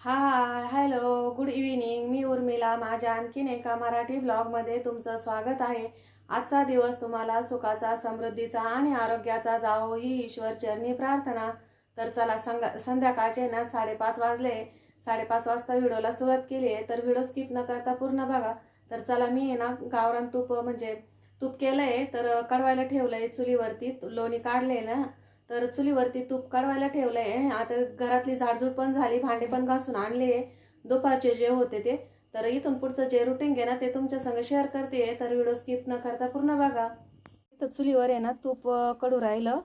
हाय hello good evening. मी उर्मिला. माझ्या आणखीन एका मराठी ब्लॉगमध्ये तुमचं स्वागत आहे. आजचा दिवस तुम्हाला सुखाचा, समृद्धीचा आणि आरोग्याचा जावो ही ईश्वर चरणी प्रार्थना. तर चला संध्याकाळचे ना 5:30 वाजले. 5:30 वाजता व्हिडिओला सुरुवात केली आहे, तर व्हिडिओ स्किप न करता पूर्ण बघा. तर चला, मी ना गावरान तूप म्हणजे तूप केलंय, तर कढवायला ठेवलंय चुलीवरती. लोणी काढले ना, तर चुलीवरती तूप काढवायला ठेवलंय. आता घरातली झाडझूड पण झाली, भांडे पण घासून आणले दुपारचे जे होते ते. तर इथून पुढचं जे रुटीन आहे ना ते तुमच्या संग शेअर करते, तर व्हिडिओ स्किप न करता पूर्ण बघा. इथं चुलीवर आहे ना तूप कडू राहिलं.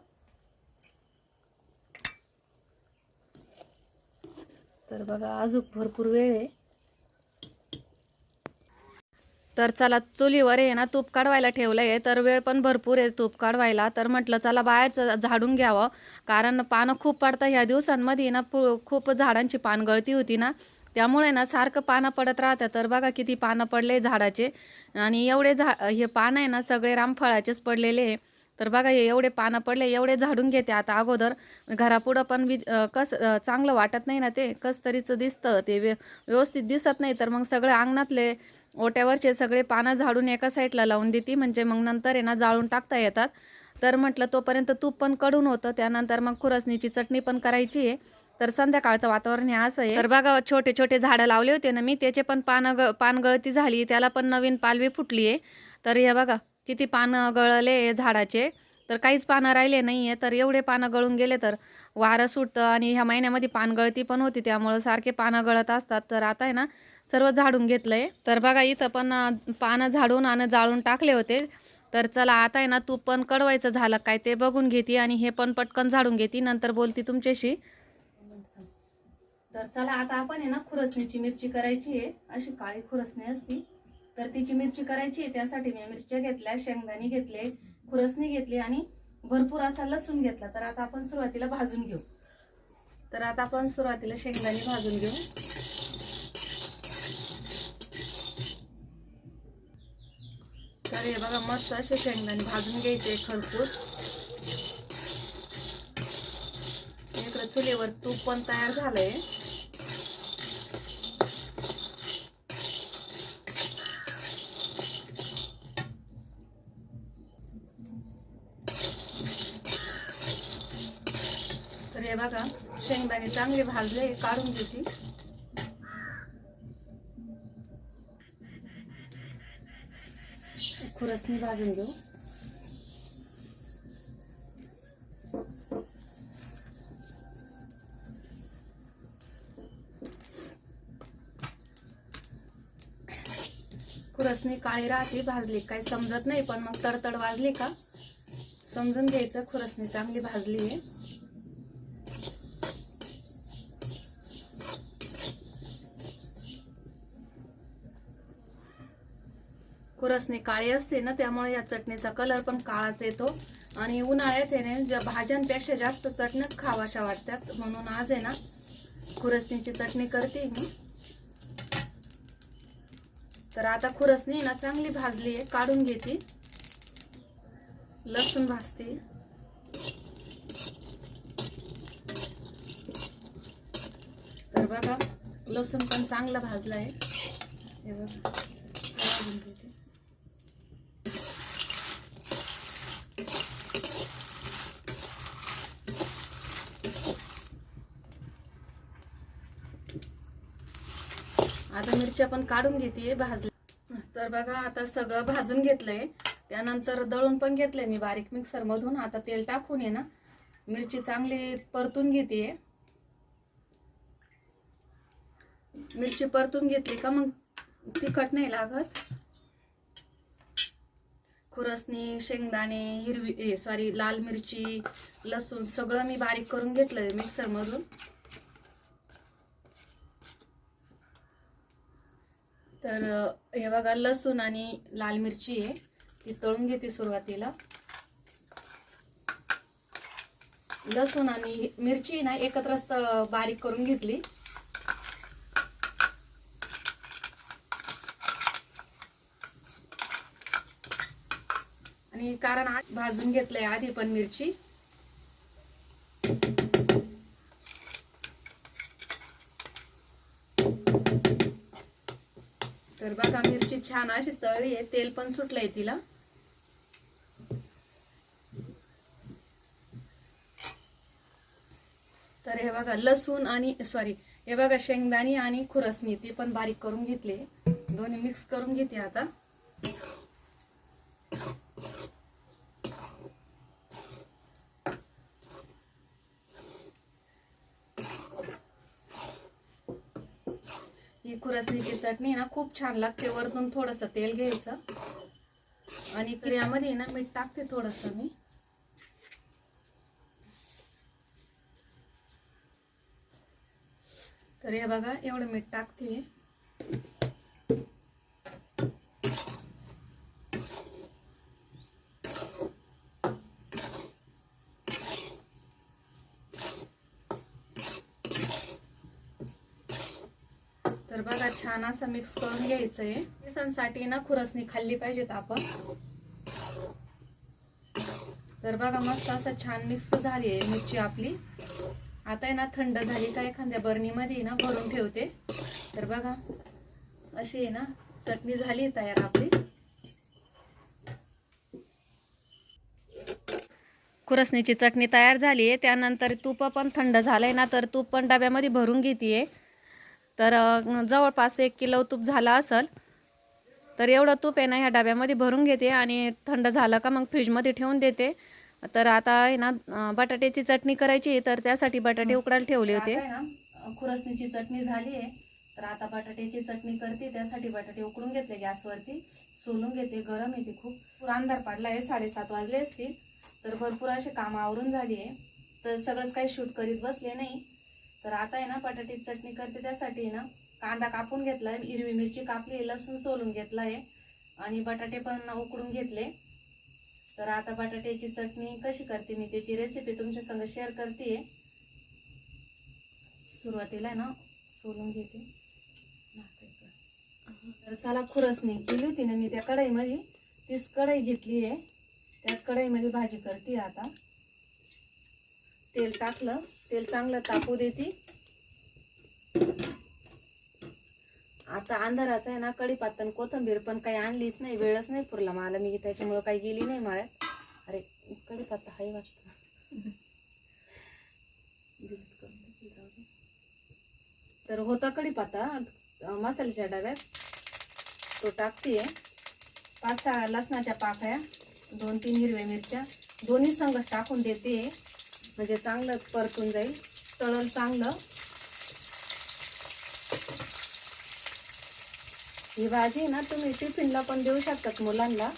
तर बघा, अजून भरपूर वेळ आहे. तर चला, चुलीवर आहे ना तूप काढवायला ठेवलंय, तर वेळ पण भरपूर आहे तूप काढवायला. तर म्हटलं चला बाहेरचं झाडून घ्यावं, कारण पानं खूप पडतं ह्या दिवसांमध्ये ना. खूप झाडांची पानगळती होती ना, त्यामुळे ना सारखं पानं पडत राहतं. तर बघा किती पानं पडले झाडाचे. आणि एवढे हे पानं आहे ना सगळे रामफळाचेच पडलेले आहे. तर बघा, हे एवढे पानं पडले, एवढे झाडून घेते आता अगोदर. घरापुढं पण चांगलं वाटत नाही ना, ते कस तरीच दिसतं, ते व्यवस्थित दिसत नाही. तर मग सगळे अंगणातले ओट्यावरचे सगळे पानं झाडून एका साईडला लावून देते, म्हणजे मग नंतर आहे ना जाळून टाकता येतात. तर म्हटलं तोपर्यंत तूप पण कडून होतं, त्यानंतर मग खुरसणीची चटणी पण करायची आहे. तर संध्याकाळचं वातावरण हे असं आहे. तर बघा, छोटे छोटे झाडं लावले होते ना मी, त्याचे पण पानगळती झाली, त्याला पण नवीन पालवी फुटली आहे. तर हे बघा किती पानं गळले झाडाचे. तर काहीच पानं राहिले नाही आहे. तर एवढे पानं गळून गेले. तर वारं सुटतं आणि ह्या महिन्यामध्ये पानगळती पण होती, त्यामुळं सारखे पानं गळत असतात. तर आता आहे ना सर्व झाडून घेतलंय. तर बघा, इथं पण पानं झाडून आणि जाळून टाकले होते. तर चला, आता आहे ना तूप पण कडवायचं झालं काय ते बघून घेते, आणि हे पण पटकन झाडून घेते, नंतर बोलते तुमच्याशी. तर चला, आता आपण आहे ना खुरसणीची मिरची करायची आहे. अशी काळी खुरसणी असती, तर तिची मिरची करायची आहे. त्यासाठी मी मिरच्या घेतल्या, शेंगदाणे घेतले, खुरसणी घेतली आणि भरपूर असा लसूण घेतला. तर आता आपण सुरुवातीला भाजून घेऊ. तर आता आपण सुरुवातीला शेंगदाणे भाजून घेऊ. तर हे बघा, मस्त असे शेंगदाणे भाजून घ्यायचे खरपूस. इकडे चुलीवर तूप पण तयार झालंय. तर हे बघा, शेंगदाणे चांगले भाजले, काढून घेते. खुरसणी भाजून घेऊ. खुरसणी काळी राहते, भाजली काही समजत नाही, पण मग तडतड वाजली का समजून घ्यायचं खुरसणी चांगली भाजली आहे. खुरसणी काळी असते ना, त्यामुळे या चटणीचा कलर पण काळाच येतो. आणि उन्हाळ्यात आहे ना भाज्यांपेक्षा जास्त चटणीच खावाशा वाटतात, म्हणून आज आहे ना खुरसणीची चटणी करते मी. तर आता खुरसणी ना चांगली भाजली आहे, काढून घेते. लसूण भाजते. तर बघा, लसूण पण चांगला भाजला आहे. हे बघा, भाजून घेते. आता मिरच्या पण काढून घेते भाजल्या. तर बघा, आता सगळं भाजून घेतलंय, त्यानंतर दळून पण घेतलंय मी बारीक मिक्सर मधून. आता तेल टाकून आहे ना मिरची चांगली परतून घेते. मिरची परतून घेतली का मग तिखट नाही लागत. खुरसणी, शेंगदाणे, लाल मिरची, लसूण सगळं मी बारीक करून घेतलंय मिक्सर मधून. तर हे बघा, लसूण आणि लाल मिरची आहे ती तळून घेते सुरुवातीला. लसूण आणि मिरची ना एकत्रच बारीक करून घेतली. आणि कारण आज भाजून घेतलंय आधी पण मिरची. तर बघा मिरची छान अशी तळली आहे, तेल पण सुटलंय तिला. तर हे बघा लसूण आणि हे बघा शेंगदाणी आणि खुरसणी ती पण बारीक करून घेतली, दोन्ही मिक्स करून घेते आता. ही खुरसणीची चटणी ना खूप छान लागते. वरतून थोडंसं तेल घ्यायचं आणि यामध्ये ना मीठ टाकते थोडंसं मी. तर हे बघा एवढं मीठ टाकते. तर बघा छान असं मिक्स करून घ्यायचंय. बेसनसाठी ना खुरसणी खाल्ली पाहिजेत आपण. तर बघा मस्त असं छान मिक्स झाली आहे मिरची आपली. आता आहे ना थंड झाली का एखाद्या बरणीमध्ये ना भरून ठेवते. तर बघा अशी आहे ना चटणी झाली तयार आपली. खुरसणीची चटणी तयार झाली आहे. त्यानंतर तूप पण थंड झालंय ना, तर तूप पण डब्यामध्ये भरून घेते. तर जवळपास 1 किलो तूप झालं असेल. तर एवढं तूप आहे ना ह्या डब्यामध्ये भरून घेते आणि थंड झालं का मग फ्रीजमध्ये ठेवून देते. तर आता आहे ना बटाट्याची चटणी करायची, तर त्यासाठी बटाटे उकडायला ठेवले होते. खुरसणीची चटणी झाली आहे, तर आता बटाट्याची चटणी करते. त्यासाठी बटाटे उकडून घेतले गॅसवरती, सोलून घेते. गरम येते खूप. अंधार पडला आहे, 7:30 वाजले असतील. तर भरपूर असे काम आवरून झाली आहे, तर सगळंच काही शूट करीत बसले नाही. तर आता आहे ना बटाट्याची चटणी करते. त्यासाठी ना कांदा कापून घेतलाय, हिरवी मिरची कापली, लसूण सोलून घेतलाय आणि बटाटे पण उकडून घेतले. तर आता बटाट्याची चटणी कशी करते मी त्याची रेसिपी तुमच्या संग शेअर करते. सुरुवातीला ना सोलून घेते. तर चला खुरसणी केली होती ना मी त्या कढईमध्ये, तीच कढई घेतली आहे. त्याच कढईमध्ये भाजी करते. आता तेल टाकलं, तेल चांगलं तापू देते. आता अंधाराचा आहे ना कढीपत्ता कोथिंबीर पण काही आणलीच नाही, वेळच नाही पुरला मला, मी त्याच्यामुळे काही गेली नाही मळ्यात. अरे कढीपत्ता हाय वाटतं. तर होता कढीपत्ता मसाल्याच्या डब्यात, तो टाकते. 5-6 लसणाच्या पाकळ्या, 2-3 हिरव्या मिरच्या दोन्ही संगच टाकून देते, म्हणजे चांगलं परतून जाईल, तळल चांगलं. ही भाजी ना तुम्ही टिफिनला पण देऊ शकतात मुलांना.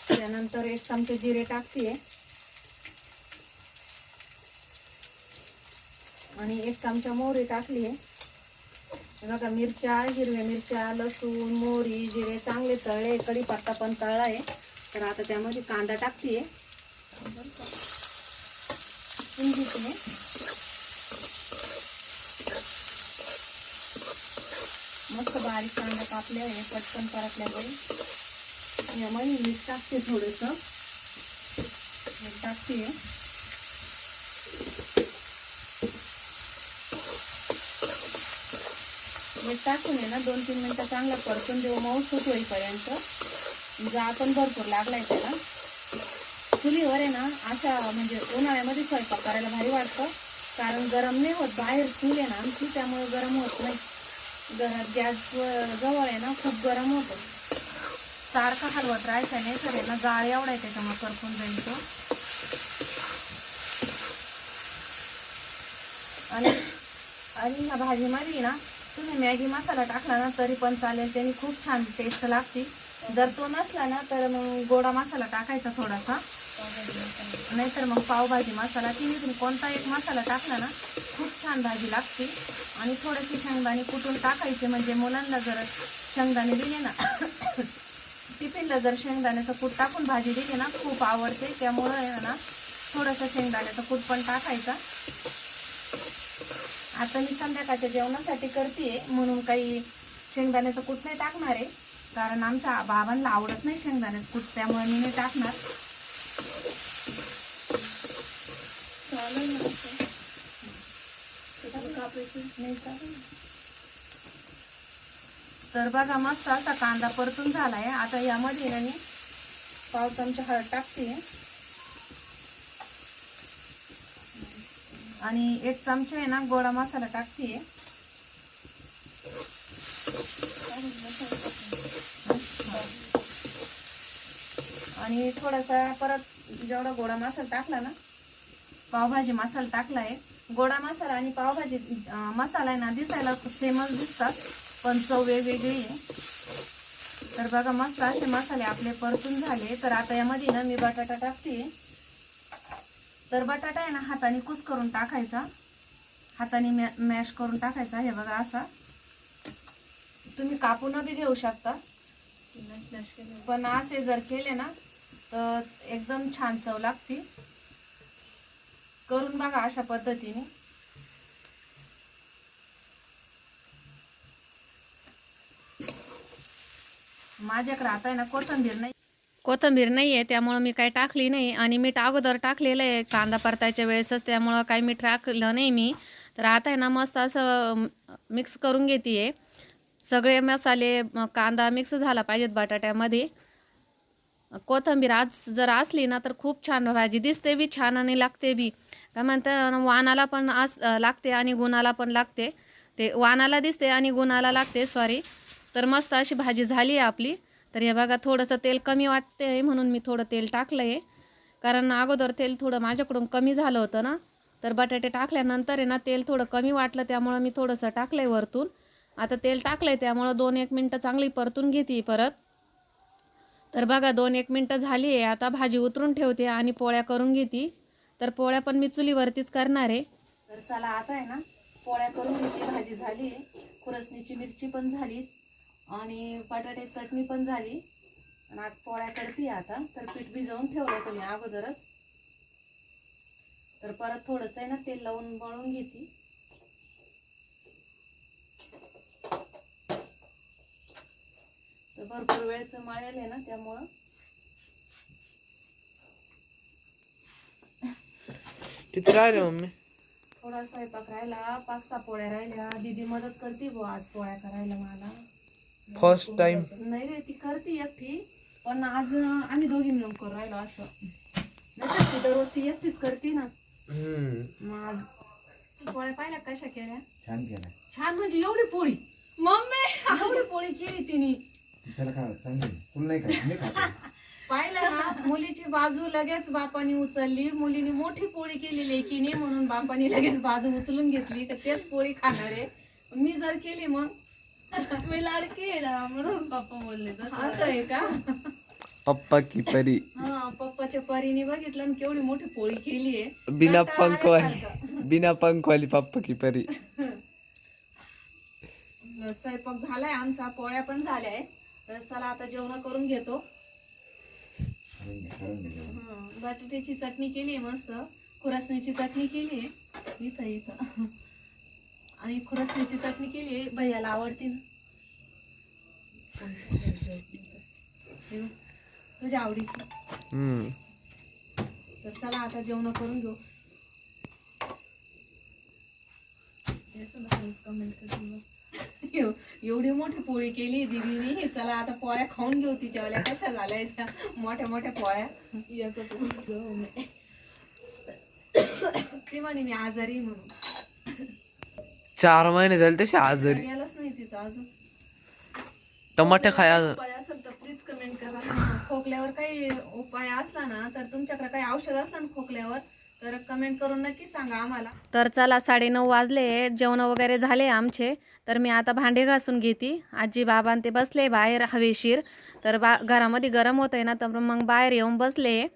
त्यानंतर 1 चमचे जिरे टाकते आणि 1 चमचा मोहरी टाकली आहे. बघा मिरच्या, हिरव्या मिरच्या, लसूण, मोहरी, जिरे चांगले तळले, कढीपत्ता पण तळला आहे. तर आता त्यामध्ये कांदा टाकते. मस्त बारीक कांदा कापले आहे, पटकन परतल्यामुळे. यामध्ये मीठ टाकते, थोडंसं मीठ टाकते. मीठ टाकून आहे ना 2-3 मिनिटं चांगलं परतून देऊ, मऊसूत होईपर्यंत. जाळ पण भरपूर लागलाय त्याला. चुलीवर आहे ना अशा म्हणजे उन्हाळ्यामध्ये स्वयंपाक करायला भारी वाटतं, कारण गरम नाही होत. बाहेर चूल आहे ना आमची, त्यामुळे गरम होत नाही. घरात गॅस जवळ आहे ना खूप गरम होतं, सारखं हलवत राहायचं नाही. तर आहे ना जाळ एवढा आहे त्याच्यामुळे करपून जाईल तो. आणि ह्या भाजीमध्ये ना तुम्ही मॅगी मसाला टाकला ना तरी पण चालेल, त्याने खूप छान टेस्ट लागते. जर तो नसला ना तर मग गोडा मसाला टाकायचा थोडासा, नाहीतर मग पावभाजी मसाला, तिन्हीतून कोणता एक मसाला टाकला ना खूप छान भाजी लागते. आणि थोडेसे शेंगदाणे कुटून टाकायचे, म्हणजे मुलांना जर शेंगदाणे दिले ना टिफिनला जर शेंगदाण्याचं कूट टाकून भाजी दिली ना खूप आवडते. त्यामुळं आहे ना थोडंसं शेंगदाण्याचं कूट पण टाकायचा. आता मी संध्याकाळच्या जेवणासाठी करते म्हणून काही शेंगदाण्याचं कूट नाही टाकणार आहे, कारण आमच्या बाबांना आवडत नाही शेंगदाण्याचं कूट, त्यामुळे मी नाही टाकणार. चालेल ना नाही तर बघा मस्त असा कांदा परतून झालाय. आता यामध्ये ना मी पाव चमचा हळद टाकते आणि 1 चमचा आहे ना गोडा मसाला टाकते. आणि थोडासा परत जेवढा गोडा मसाला टाकला ना, पावभाजी मसाला टाकलाय. गोडा मसाला आणि पावभाजी मसाला आहे ना दिसायला सेमच दिसतात, पण चव वेगवेगळी आहे. तर बघा मस्त असे मसाले आपले परतून झाले. तर आता यामध्ये ना मी बटाटा टाकते. तर बटाटा आहे ना हाताने कुस करून टाकायचा, हाताने मॅश करून टाकायचा. हे बघा असा, तुम्ही कापून बी घेऊ शकता, पण असे जर केले ना तर एकदम छान चव लागते. करून बघा अशा पद्धतीने. माझ्याकडे आता आहे ना कोथिंबीर नाही आहे, त्यामुळं मी काही टाकली नाही. आणि मीठ अगोदर टाकलेलं आहे कांदा परतायच्या वेळेसच, त्यामुळं काही मीठ टाकलं नाही मी. तर आता आहे ना मस्त असं मिक्स करून घेते. सगळे मसाले कांदा मिक्स झाला पाहिजेत बटाट्यामध्ये. कोथिंबीर आज जर असली ना तर खूप छान भाजी दिसते बी छान आणि लागते बी. काय म्हणतात, वाणाला पण लागते आणि गुणाला पण लागते. ते वाणाला दिसते आणि गुणाला लागते, सॉरी. तर मस्त अशी भाजी झाली आहे आपली. तर हे बघा थोडंसं तेल कमी वाटते म्हणून मी थोडं तेल टाकलं आहे, कारण अगोदर तेल थोडं माझ्याकडून कमी झालं होतं ना. तर बटाटे टाकल्यानंतर आहे ना तेल थोडं कमी वाटलं, त्यामुळं मी थोडंसं टाकलं आहे वरतून. आता तेल टाकलं आहे त्यामुळं 2-1 मिनटं चांगली परतून घेते परत. तर बघा 2-1 मिनटं झाली आहे. आता भाजी उतरून ठेवते आणि पोळ्या करून घेते. तर पोळ्या पण मी चुलीवरतीच करणार आहे. तर चला आता आहे ना पोळ्या करून घेते. भाजी झाली, खुरसणीची मिरची पण झाली आणि बटाटे चटणी पण झाली आणि आज पोळ्या करते आता. तर पीठ भिजवून ठेवलं होतं मी अगोदरच. तर परत थोडंसं आहे ना तेल लावून मळून घेते. तर भरपूर वेळचं मळेल आहे ना, त्यामुळं किती राहिले मम्मी? थोडा स्वयंपाक राहिला, 5-6 पोळ्या राहिल्या. दीदी मदत करते आज पोळ्या करायला मला. फर्स्ट टाइम नाही रे, ती करते एकटी, पण आज आम्ही दोघी मिळून करू राहिलो असं. नाही ती दररोज ती एकटीच करते ना. मग पोळ्या पाहिल्या कशा केल्या? छान केल्या. छान म्हणजे एवढी पोळी मम्मी, एवढी पोळी केली तिने. पाहिलं ना, मुलीची बाजू लगेच बापानी उचलली. मुलीने मोठी पोळी केली लेकीने, म्हणून बापानी लगेच बाजू उचलून घेतली. तर तेच पोळी खाणार आहे. मी जर केली मग मी लाडकी आहे ना म्हणून पप्पा बोलले. तर असं आहे का? पप्पा की परी. हा, पप्पाच्या परीने बघितलं ना केवढी मोठी पोळी केली आहे. बिना पंख वाली पप्पा की परी. स्वयंपाक झालाय आमचा, पोळ्या पण झाल्या आहे. तर चला आता जेवण करून घेतो. बटाट्याची चटणी केली आहे मस्त, खुरसणीची चटणी केली आहे इथं आणि खुरसणीची चटणी केली आहे. भैयाला आवडते ना तुझ्या आवडीची. तर चला आता जेवण करून घेऊ. एवढी मोठी पोळी केली दीदीने. चला आता पोळ्या खाऊन घेऊ. तिच्यावाल्या कशा झाल्या मोठ्या मोठ्या पोळ्या. ती म्हणे मी आजारी म्हणून. 4 महिने झाले तसे आजारी. गेलंच नाही तिचं अजून. टमाटे खाय उपाय असेल तर प्लीज कमेंट करा. खोकल्यावर काही उपाय असला ना, तर तुमच्याकडे काही औषध असलं ना खोकल्यावर, तर कमेंट करून नक्की सांगा आम्हाला. तर चला 9:30 वाजले, जेवण वगैरे झाले आमचे. तर मी आता भांडे घासून घेते. आजी बाबा ते बसले बाहेर हवेशीर. तर घरामध्ये गरम होत आहे ना, तर मग बाहेर येऊन बसले.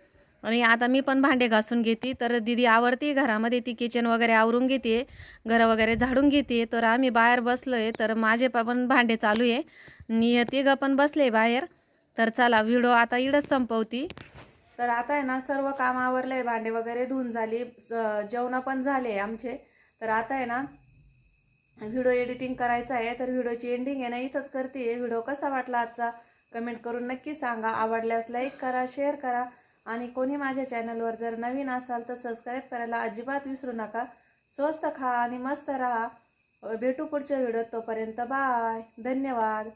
आणि आता मी पण भांडे घासून घेते. तर दीदी आवरती घरामध्ये, ती किचन वगैरे आवरून घेते, घर वगैरे झाडून घेते. तर आम्ही बाहेर बसलोय. तर माझे पण भांडे चालू आहे आणि तिघं पण बसले बाहेर. तर चला व्हिडिओ आता इडच संपवती. तर आता आहे ना सर्व काम आवरलंय, भांडे वगैरे धुवून झाली, जेवण पण झाले आमचे. तर आता आहे ना व्हिडिओ एडिटिंग करायचा आहे. तर व्हिडिओची एंडिंग आहे ना इथंच करते. व्हिडिओ कसा वाटला आजचा कमेंट करून नक्की सांगा. आवडल्यास लाईक करा, शेअर करा आणि कोणी माझ्या चॅनलवर जर नवीन असाल तर सबस्क्राईब करायला अजिबात विसरू नका. स्वस्त खा आणि मस्त राहा. भेटू पुढच्या व्हिडिओत. तोपर्यंत बाय, धन्यवाद.